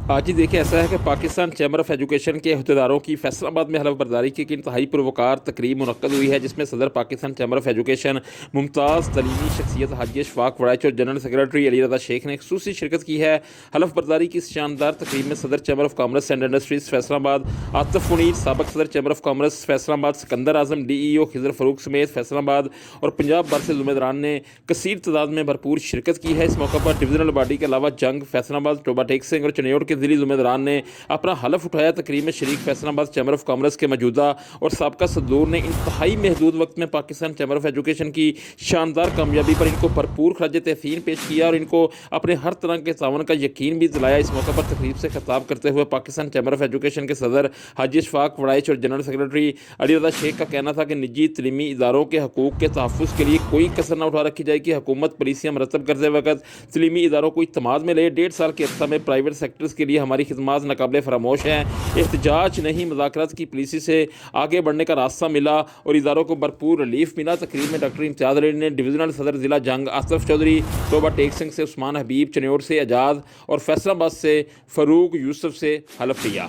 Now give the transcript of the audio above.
آج ہی دیکھیں ایسا ہے کہ پاکستان چیمبر آف ایجوکیشن کے عہدیداروں کی فیصل آباد میں حلف برداری کی ایک انتہائی پروقار تقریب منعقد ہوئی ہے، جس میں صدر پاکستان چیمبر آف ایجوکیشن ممتاز تعلیمی شخصیت حاجی اشفاق وڑائچ اور جنرل سیکرٹری علی رضا شیخ نے خصوصی شرکت کی ہے۔ حلف برداری کی اس شاندار تقریب میں صدر chamber of commerce and industries Faisal آباد عاطف منیر، سابق صدر چیمبر آف کامرس فیصل آباد سکندر اعظم، ڈی ای او خضر فاروق سمیت فیصل آباد اور پنجاب بار سے ذمہ نے کثیر تعداد میں بھرپور شرکت کی ہے۔ اس موقع پر ڈویژنل باڈی کے علاوہ جنگ، فیصل آباد، ٹوبا ٹیک سنگھ اور چنیوڑ کے ضلعی ذمہ داران نے اپنا حلف اٹھایا۔ تقریب میں شریک فیصل آباد چیمبر آف کامرس کے موجودہ اور سابقہ صدور نے انتہائی محدود وقت میں پاکستان چیمبر آف ایجوکیشن کی شاندار کامیابی پر ان کو بھرپور خراج تحسین پیش کیا اور ان کو اپنے ہر طرح کے تعاون کا یقین بھی دلایا۔ اس موقع پر تقریب سے خطاب کرتے ہوئے پاکستان چیمبر آف ایجوکیشن کے صدر حاجی اشفاق وڑائچ اور جنرل سیکرٹری علی رضا شیخ کا کہنا تھا کہ نجی تعلیمی اداروں کے حقوق کے تحفظ کے لیے کوئی کسر نہ اٹھا رکھی جائے گی۔ حکومت پالیسیاں مرتب کرتے وقت تعلیمی اداروں کو اعتماد میں لے۔ 1.5 سال کے عرصہ میں پرائیویٹ سیکٹرز کے لیے ہماری خدمات ناقابل فراموش ہیں۔ احتجاج نہیں، مذاکرات کی پالیسی سے آگے بڑھنے کا راستہ ملا اور اداروں کو بھرپور ریلیف ملا۔ تقریب میں ڈاکٹر امتیاز علی نے ڈویژنل صدر ضلع جنگ آصف چودھری، ٹوبا ٹیک سنگھ سے عثمان حبیب، چنیوڑ سے اعجاز اور فیصل آباد سے فاروق یوسف سے حلف لیا۔